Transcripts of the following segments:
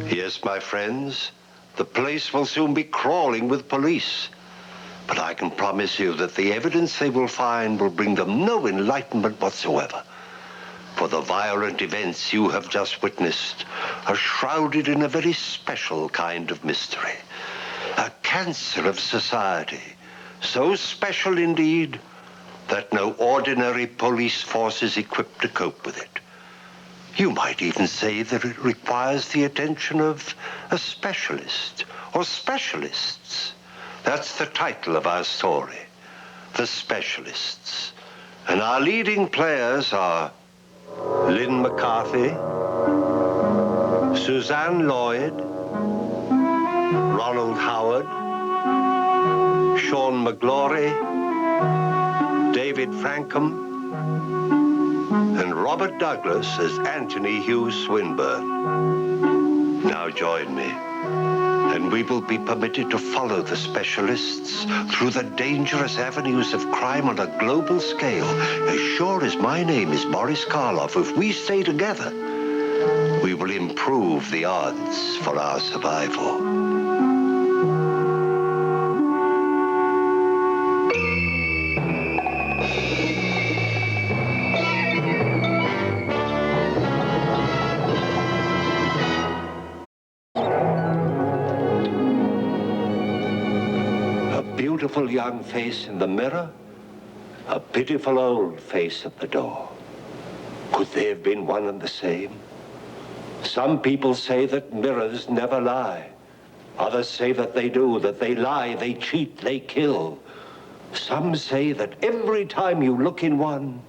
Yes, my friends, the place will soon be crawling with police. But I can promise you that the evidence they will find will bring them no enlightenment whatsoever. For the violent events you have just witnessed are shrouded in a very special kind of mystery. A cancer of society, so special indeed that no ordinary police force is equipped to cope with it. You might even say that it requires the attention of a specialist or specialists. That's the title of our story, The Specialists. And our leading players are Lynn McCarthy, Suzanne Lloyd, Ronald Howard, Sean McGlory, David Frankham, and Robert Douglas as Anthony Hugh Swinburne. Now join me, and we will be permitted to follow the specialists through the dangerous avenues of crime on a global scale. As sure as my name is Boris Karloff, if we stay together, we will improve the odds for our survival. Beautiful young face in the mirror, a pitiful old face at the door. Could they have been one and the same? Some people say that mirrors never lie. Others say that they do, that they lie, they cheat, they kill. Some say that every time you look in one,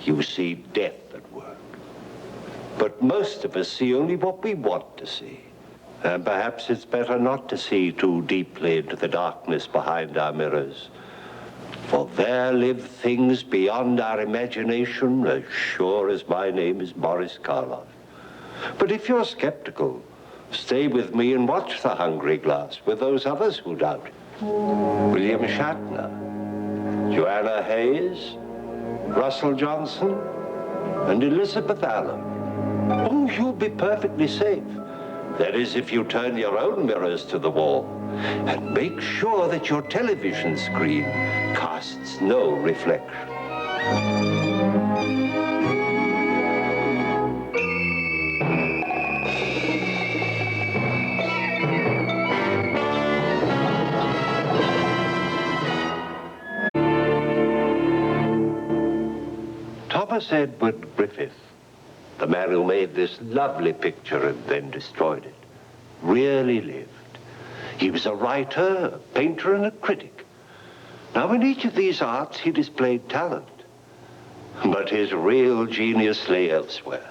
you see death at work. But most of us see only what we want to see. And perhaps it's better not to see too deeply into the darkness behind our mirrors. For there live things beyond our imagination, as sure as my name is Boris Karloff. But if you're skeptical, stay with me and watch The Hungry Glass with those others who doubt it. William Shatner, Joanna Hayes, Russell Johnson, and Elizabeth Allen. Oh, you'll be perfectly safe. That is, if you turn your own mirrors to the wall and make sure that your television screen casts no reflection. Thomas Edward Griffith, the man who made this lovely picture and then destroyed it, really lived. He was a writer, a painter, and a critic. Now, in each of these arts, he displayed talent. But his real genius lay elsewhere.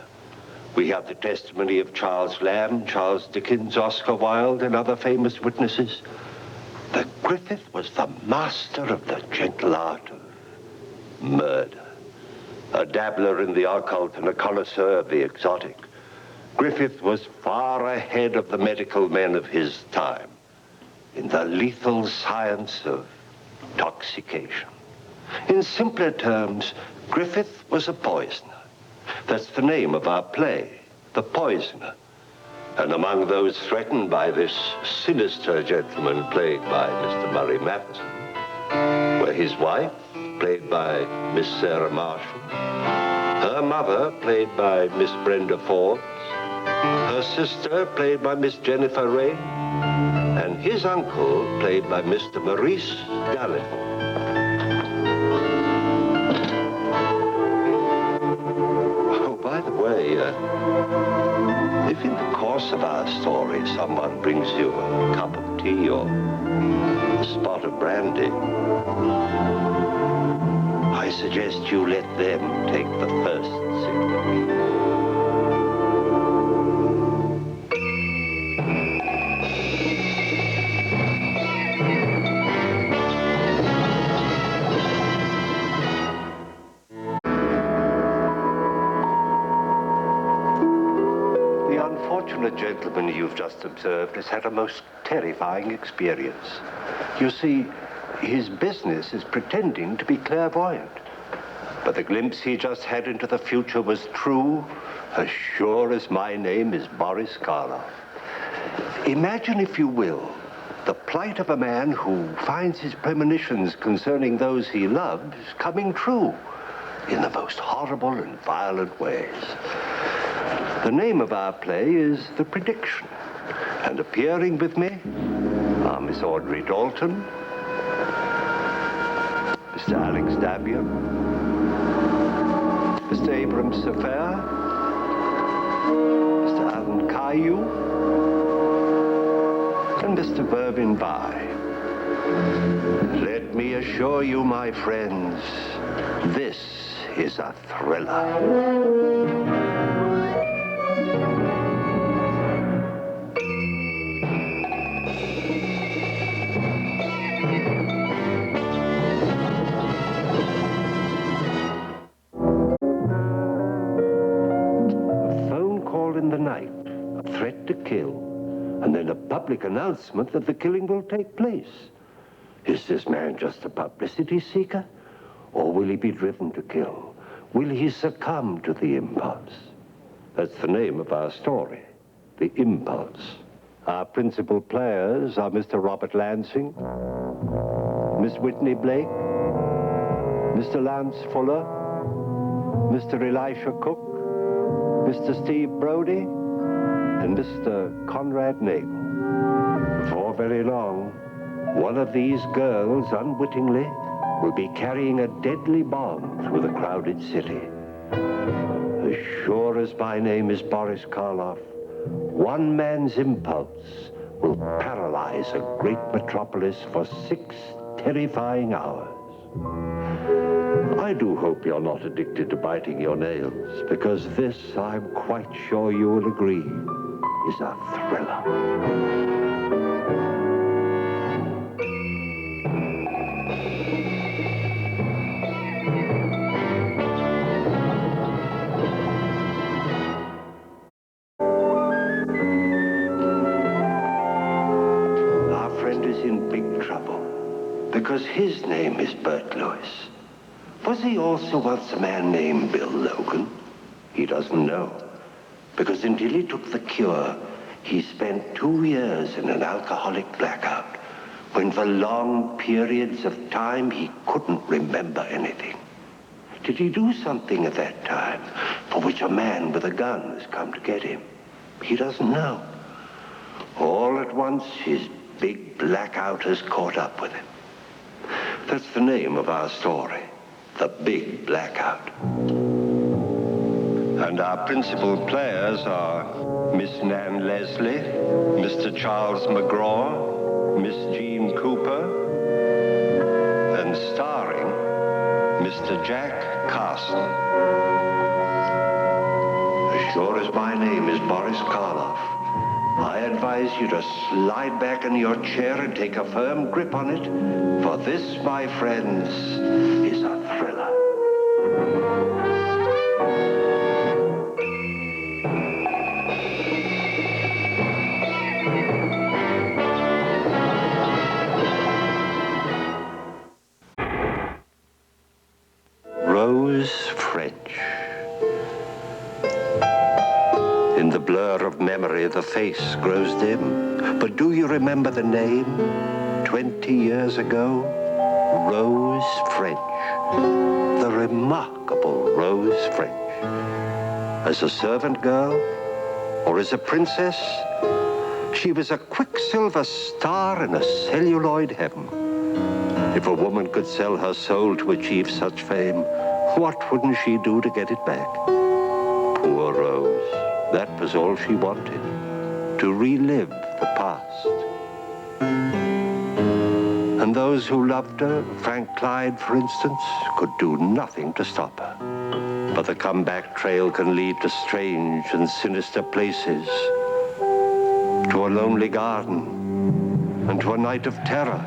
We have the testimony of Charles Lamb, Charles Dickens, Oscar Wilde, and other famous witnesses. But Griffith was the master of the gentle art of murder. A dabbler in the occult and a connoisseur of the exotic, Griffith was far ahead of the medical men of his time in the lethal science of intoxication. In simpler terms, Griffith was a poisoner. That's the name of our play, The Poisoner. And among those threatened by this sinister gentleman played by Mr. Murray Matheson were his wife, played by Miss Sarah Marshall, her mother, played by Miss Brenda Forbes, her sister, played by Miss Jennifer Rain, and his uncle, played by Mr. Maurice Dalrymple. Oh, by the way, if in the course of our story someone brings you a cup of tea or a spot of brandy, I suggest you let them take the first sip. The unfortunate gentleman you've just observed has had a most terrifying experience. You see, his business is pretending to be clairvoyant. But the glimpse he just had into the future was true, as sure as my name is Boris Karloff. Imagine, if you will, the plight of a man who finds his premonitions concerning those he loves coming true in the most horrible and violent ways. The name of our play is The Prediction, and appearing with me are Miss Audrey Dalton, Mr. Alex Dabian, Mr. Abram Safair, Mr. Alan Caillou, and Mr. Vervin Bai. Let me assure you, my friends, this is a thriller. In the night, a threat to kill, and then a public announcement that the killing will take place. Is this man just a publicity seeker? Or will he be driven to kill? Will he succumb to the impulse? That's the name of our story, The Impulse. Our principal players are Mr. Robert Lansing, Miss Whitney Blake, Mr. Lance Fuller, Mr. Elisha Cook, Mr. Steve Brody, and Mr. Conrad Nagel. Before very long, one of these girls, unwittingly, will be carrying a deadly bomb through the crowded city. As sure as my name is Boris Karloff, one man's impulse will paralyze a great metropolis for 6 terrifying hours. I do hope you're not addicted to biting your nails, because this, I'm quite sure you will agree, is a thriller. Our friend is in big trouble, because his name is Bert Lewis. Was he also once a man named Bill Logan? He doesn't know, because until he took the cure, he spent 2 years in an alcoholic blackout, when for long periods of time he couldn't remember anything. Did he do something at that time for which a man with a gun has come to get him? He doesn't know. All at once, his big blackout has caught up with him. That's the name of our story. The Big Blackout. And our principal players are Miss Nan Leslie, Mr. Charles McGraw, Miss Jean Cooper, and starring Mr. Jack Carson. As sure as my name is Boris Karloff, I advise you to slide back in your chair and take a firm grip on it, for this, my friends, is a thriller. Rose French. In the blur of memory, the face grows dim. But do you remember the name? 20 years ago, Rose French. The remarkable Rose French. As a servant girl, or as a princess, she was a quicksilver star in a celluloid heaven. If a woman could sell her soul to achieve such fame, what wouldn't she do to get it back? Poor Rose. That was all she wanted, to relive the past. And those who loved her, Frank Clyde, for instance, could do nothing to stop her. But the comeback trail can lead to strange and sinister places, to a lonely garden, and to a night of terror.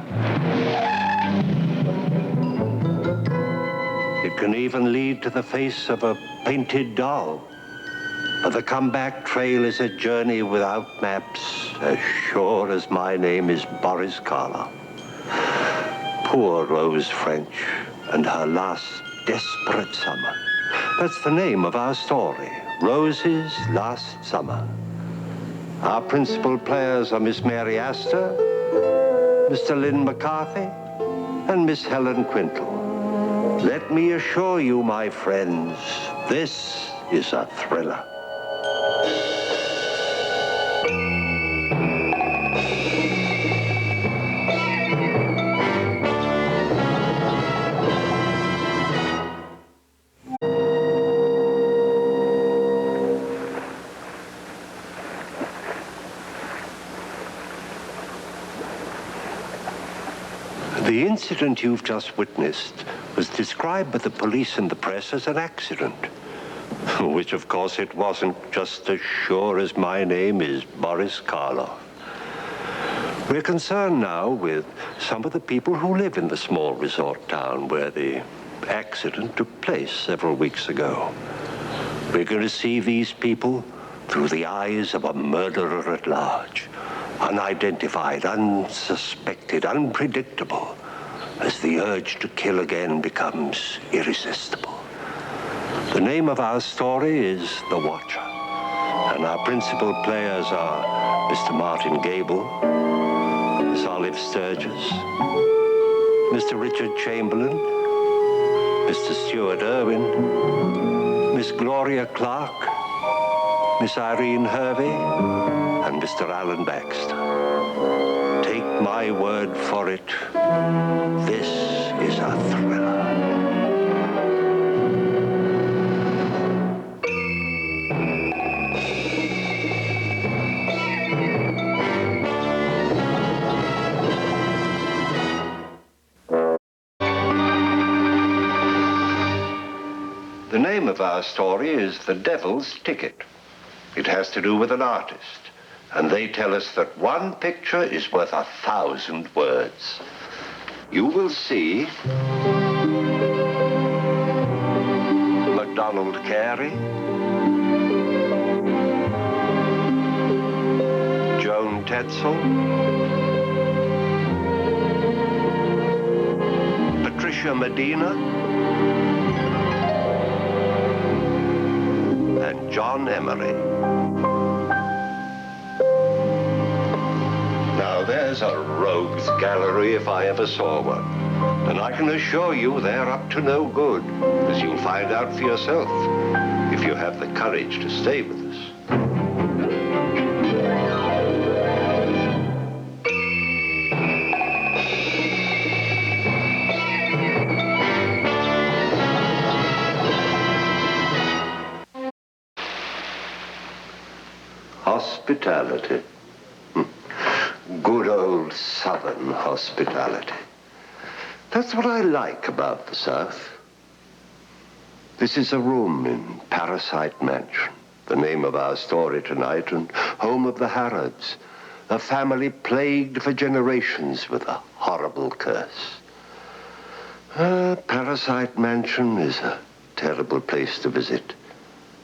It can even lead to the face of a painted doll. But the comeback trail is a journey without maps, as sure as my name is Boris Karloff. Poor Rose French and her last desperate summer. That's the name of our story, Rose's Last Summer. Our principal players are Miss Mary Astor, Mr. Lynn McCarthy, and Miss Helen Quintal. Let me assure you, my friends, this is a thriller. The incident you've just witnessed was described by the police and the press as an accident, which of course it wasn't, just as sure as my name is Boris Karloff. We're concerned now with some of the people who live in the small resort town where the accident took place several weeks ago. We're going to see these people through the eyes of a murderer at large, unidentified, unsuspected, unpredictable, as the urge to kill again becomes irresistible. The name of our story is The Watcher, and our principal players are Mr. Martin Gable, Miss Olive Sturgis, Mr. Richard Chamberlain, Mr. Stuart Irwin, Miss Gloria Clarke, Miss Irene Hervey, and Mr. Alan Baxter. Take my word for it, this is a thriller. The name of our story is The Devil's Ticket. It has to do with an artist. And they tell us that one picture is worth 1,000 words. You will see MacDonald Carey, Joan Tetzel, Patricia Medina, and John Emery. Now, there's a rogues gallery if I ever saw one. And I can assure you they're up to no good, as you'll find out for yourself, if you have the courage to stay with us. Hospitality. Good old Southern hospitality. That's what I like about the South. This is a room in Parasite Mansion, the name of our story tonight, and home of the Harrods, a family plagued for generations with a horrible curse. Parasite Mansion is a terrible place to visit,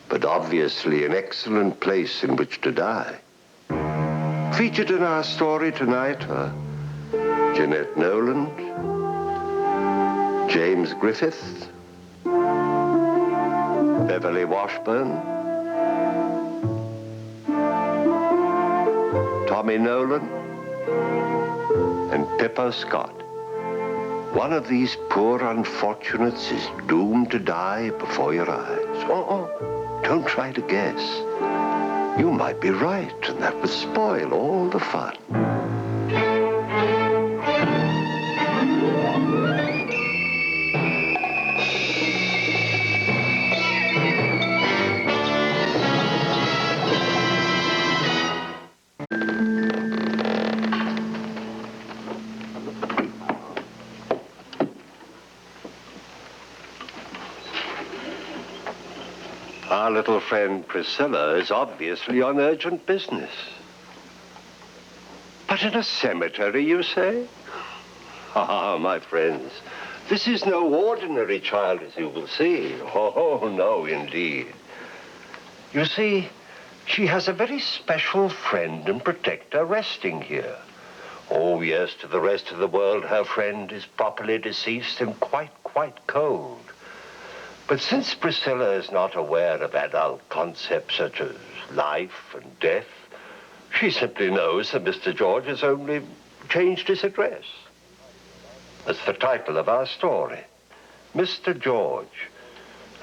but obviously an excellent place in which to die. Featured in our story tonight are Jeanette Noland, James Griffith, Beverly Washburn, Tommy Nolan, and Pippa Scott. One of these poor unfortunates is doomed to die before your eyes. Oh, don't try to guess. You might be right, and that would spoil all the fun. Our little friend Priscilla is obviously on urgent business. But in a cemetery, you say? Ah, my friends, this is no ordinary child, as you will see. Oh, no, indeed. You see, she has a very special friend and protector resting here. Oh, yes, to the rest of the world, her friend is properly deceased and quite cold. But since Priscilla is not aware of adult concepts such as life and death, She simply knows that Mr. George has only changed his address. That's the title of our story, Mr. George.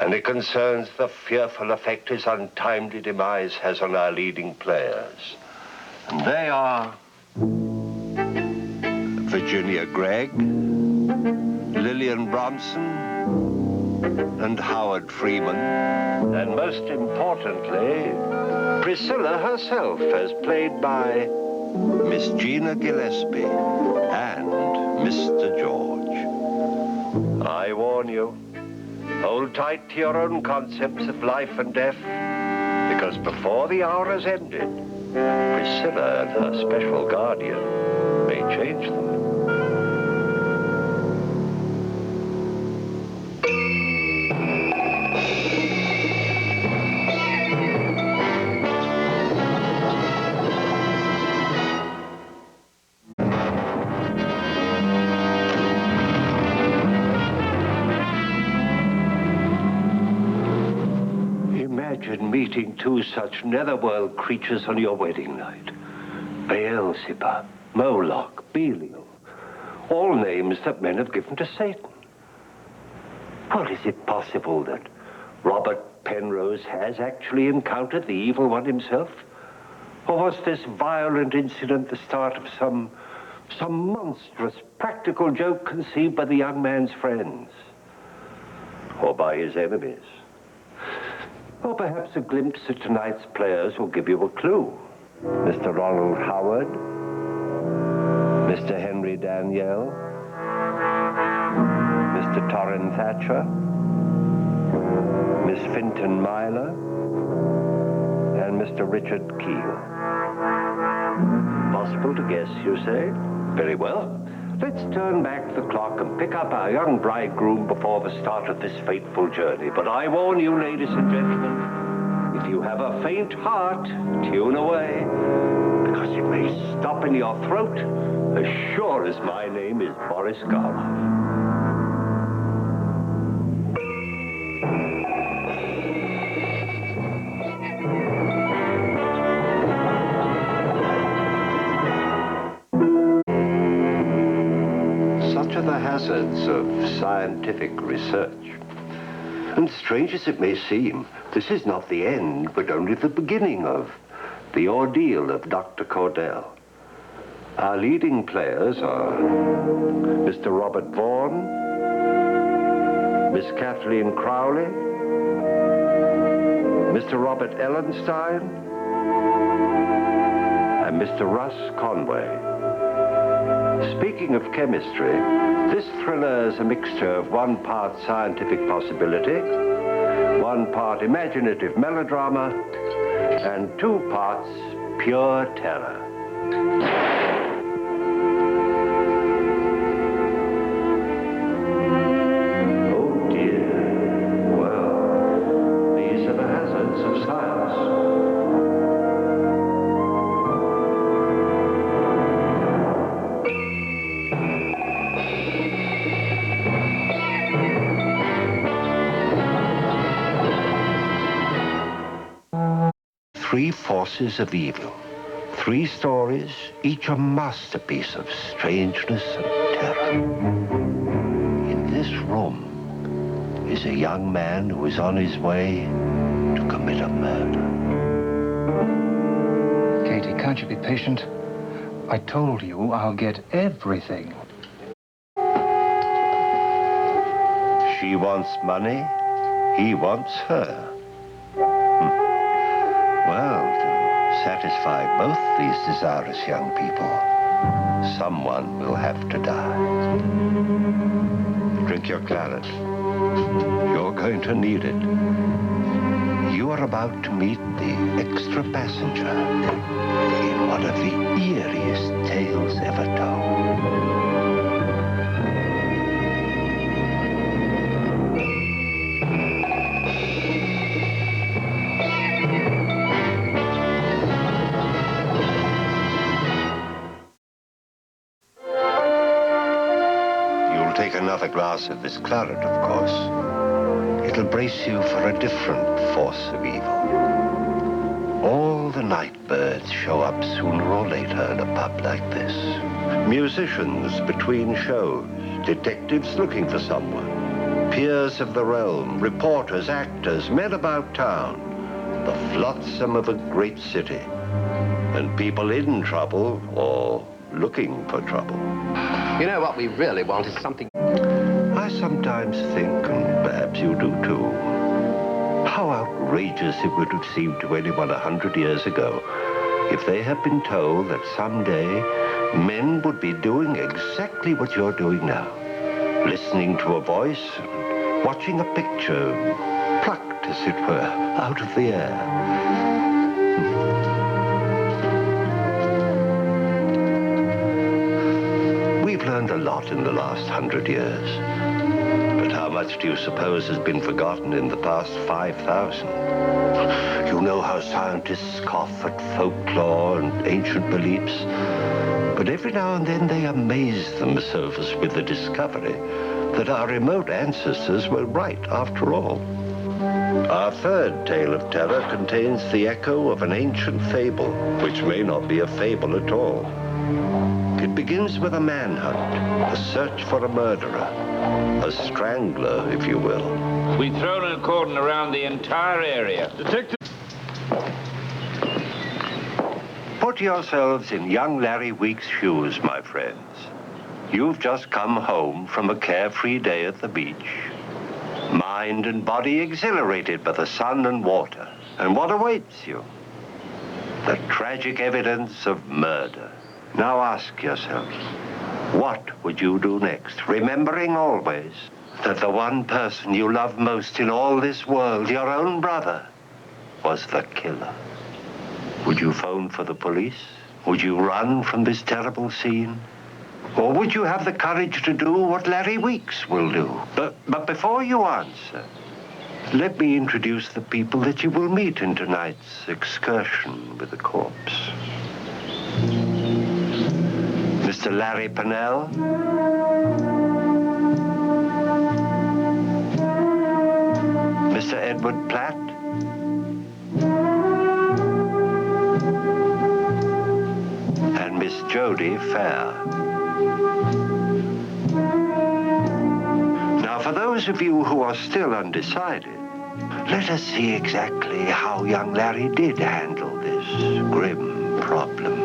And it concerns the fearful effect his untimely demise has on our leading players. And they are Virginia Gregg, Lillian Bronson, and Howard Freeman. And most importantly, Priscilla herself, as played by Miss Gina Gillespie and Mr. George. I warn you, hold tight to your own concepts of life and death, because before the hour has ended, Priscilla and her special guardian may change them. Imagine meeting two such netherworld creatures on your wedding night. Beelzebub, Moloch, Belial. All names that men have given to Satan. Well, is it possible that Robert Penrose has actually encountered the evil one himself? Or was this violent incident the start of some monstrous practical joke conceived by the young man's friends? Or by his enemies? Or perhaps a glimpse at tonight's players will give you a clue. Mr. Ronald Howard, Mr. Henry Danielle, Mr. Torrin Thatcher, Miss Finton Myler, and Mr. Richard Keel. Possible to guess, you say? Very well. Let's turn back the clock and pick up our young bridegroom before the start of this fateful journey. But I warn you, ladies and gentlemen, if you have a faint heart, tune away, because it may stop in your throat as sure as my name is Boris Karloff. Such are the hazards of scientific research. And strange as it may seem, this is not the end, but only the beginning of the ordeal of Dr. Cordell. Our leading players are Mr. Robert Vaughan, Miss Kathleen Crowley, Mr. Robert Ellenstein, and Mr. Russ Conway. Speaking of chemistry, this thriller is a mixture of 1 part scientific possibility, 1 part imaginative melodrama, and 2 parts pure terror. Oh dear. Well, these are the hazards of science. 3 forces of evil. 3 stories, each a masterpiece of strangeness and terror. In this room is a young man who is on his way to commit a murder. Katie, can't you be patient? I told you I'll get everything. She wants money, he wants her. Well, to satisfy both these desirous young people, someone will have to die. Drink your claret. You're going to need it. You are about to meet the extra passenger in one of the eeriest tales ever told. Take another glass of this claret, of course. It'll brace you for a different force of evil. All the night birds show up sooner or later in a pub like this. Musicians between shows, detectives looking for someone, peers of the realm, reporters, actors, men about town, the flotsam of a great city, and people in trouble or looking for trouble. You know what we really want is something... I sometimes think, and perhaps you do too, how outrageous it would have seemed to anyone 100 years ago if they had been told that someday men would be doing exactly what you're doing now, listening to a voice, and watching a picture plucked, as it were, out of the air. We've learned a lot in the last 100 years. But how much do you suppose has been forgotten in the past 5,000? You know how scientists scoff at folklore and ancient beliefs, but every now and then they amaze themselves with the discovery that our remote ancestors were right after all. Our third tale of terror contains the echo of an ancient fable, which may not be a fable at all. It begins with a manhunt, a search for a murderer, a strangler, if you will. We've thrown a cordon around the entire area. Detective... Put yourselves in young Larry Week's shoes, my friends. You've just come home from a carefree day at the beach. Mind and body exhilarated by the sun and water. And what awaits you? The tragic evidence of murder. Now ask yourself, what would you do next? Remembering always that the one person you love most in all this world, your own brother, was the killer. Would you phone for the police? Would you run from this terrible scene? Or would you have the courage to do what Larry Weeks will do? But before you answer, let me introduce the people that you will meet in tonight's excursion with the corpse. Mr. Larry Pennell, Mr. Edward Platt, and Miss Jodie Fair. Now, for those of you who are still undecided, let us see exactly how young Larry did handle this grim problem.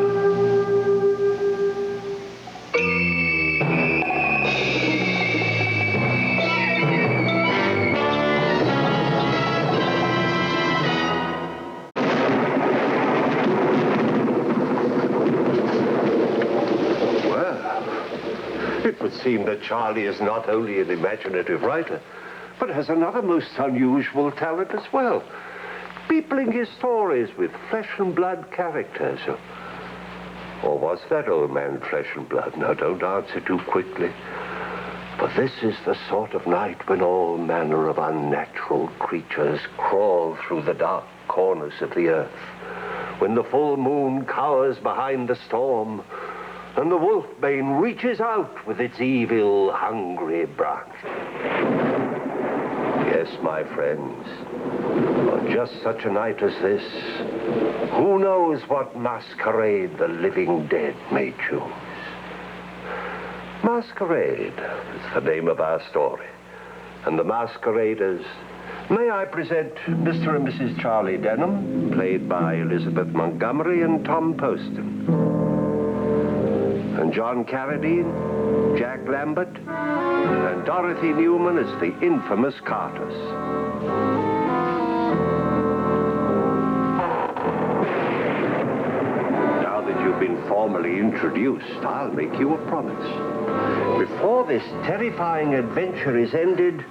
It would seem that Charlie is not only an imaginative writer, but has another most unusual talent as well. Peopling his stories with flesh and blood characters. Or was that old man flesh and blood? Now, don't answer too quickly. For this is the sort of night when all manner of unnatural creatures crawl through the dark corners of the earth. When the full moon cowers behind the storm, and the wolfbane reaches out with its evil, hungry branch. Yes, my friends, on just such a night as this, who knows what masquerade the living dead may choose? Masquerade is the name of our story. And the masqueraders, may I present Mr. and Mrs. Charlie Denham, played by Elizabeth Montgomery and Tom Poston. And John Carradine, Jack Lambert, and Dorothy Newman as the infamous Carters. Now that you've been formally introduced, I'll make you a promise. Before this terrifying adventure is ended,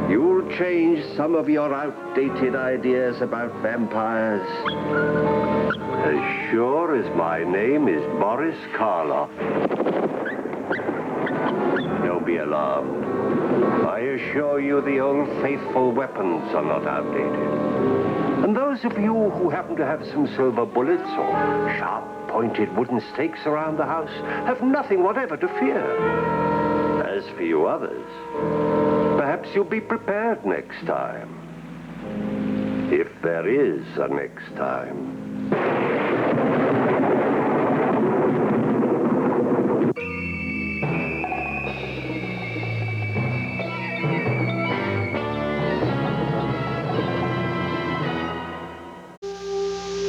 you'll change some of your outdated ideas about vampires. As sure as my name is Boris Karloff. Don't be alarmed. I assure you the old faithful weapons are not outdated. And those of you who happen to have some silver bullets or sharp-pointed wooden stakes around the house have nothing whatever to fear. As for you others, perhaps you'll be prepared next time. If there is a next time.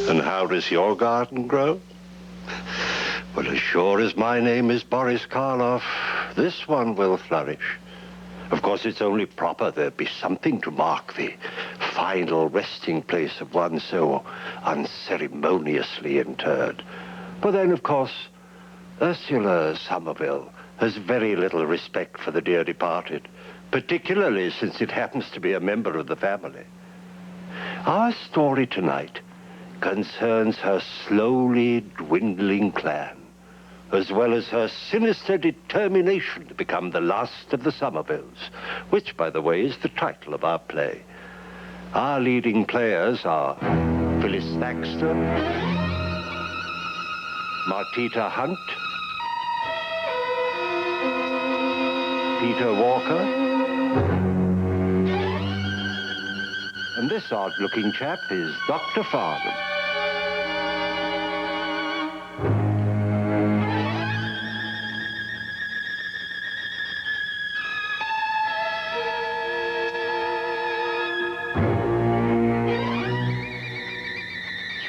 And how does your garden grow? Well, as sure as my name is Boris Karloff, this one will flourish. Of course, it's only proper there be something to mark the final resting place of one so unceremoniously interred. But then, of course, Ursula Somerville has very little respect for the dear departed, particularly since it happens to be a member of the family. Our story tonight concerns her slowly dwindling clan, as well as her sinister determination to become the last of the Somervilles, which, by the way, is the title of our play. Our leading players are Phyllis Thaxter, Martita Hunt, Peter Walker, and this odd-looking chap is Dr. Farnham.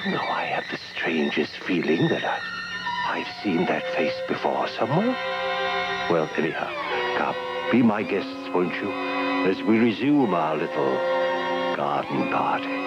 You know, I have the strangest feeling that I've seen that face before somewhere. Well, anyhow, come, be my guests, won't you, as we resume our little garden party.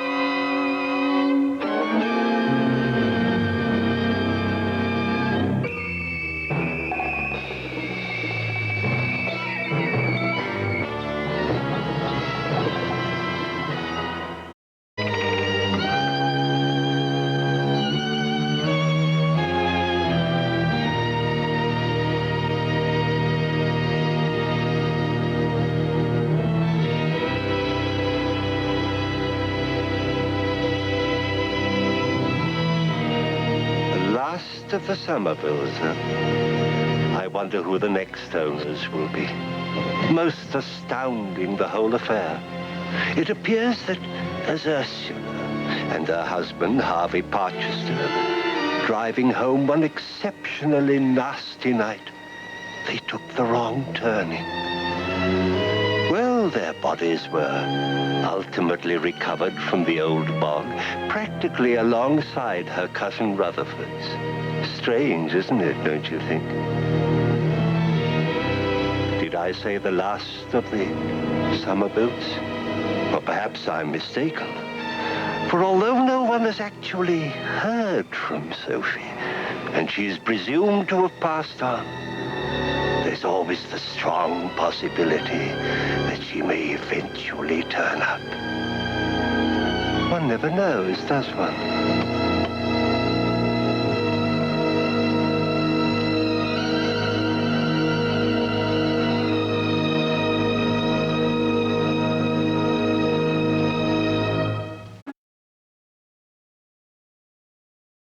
Of the Somervilles, huh? I wonder who the next owners will be. Most astounding, the whole affair. It appears that as Ursula and her husband, Harvey Parchester, were driving home one exceptionally nasty night, they took the wrong turning. Well, their bodies were ultimately recovered from the old bog, practically alongside her cousin Rutherford's. Strange, isn't it, don't you think? Did I say the last of the Somervilles? Or perhaps I'm mistaken. For although no one has actually heard from Sophie, and she is presumed to have passed on, there's always the strong possibility that she may eventually turn up. One never knows, does one?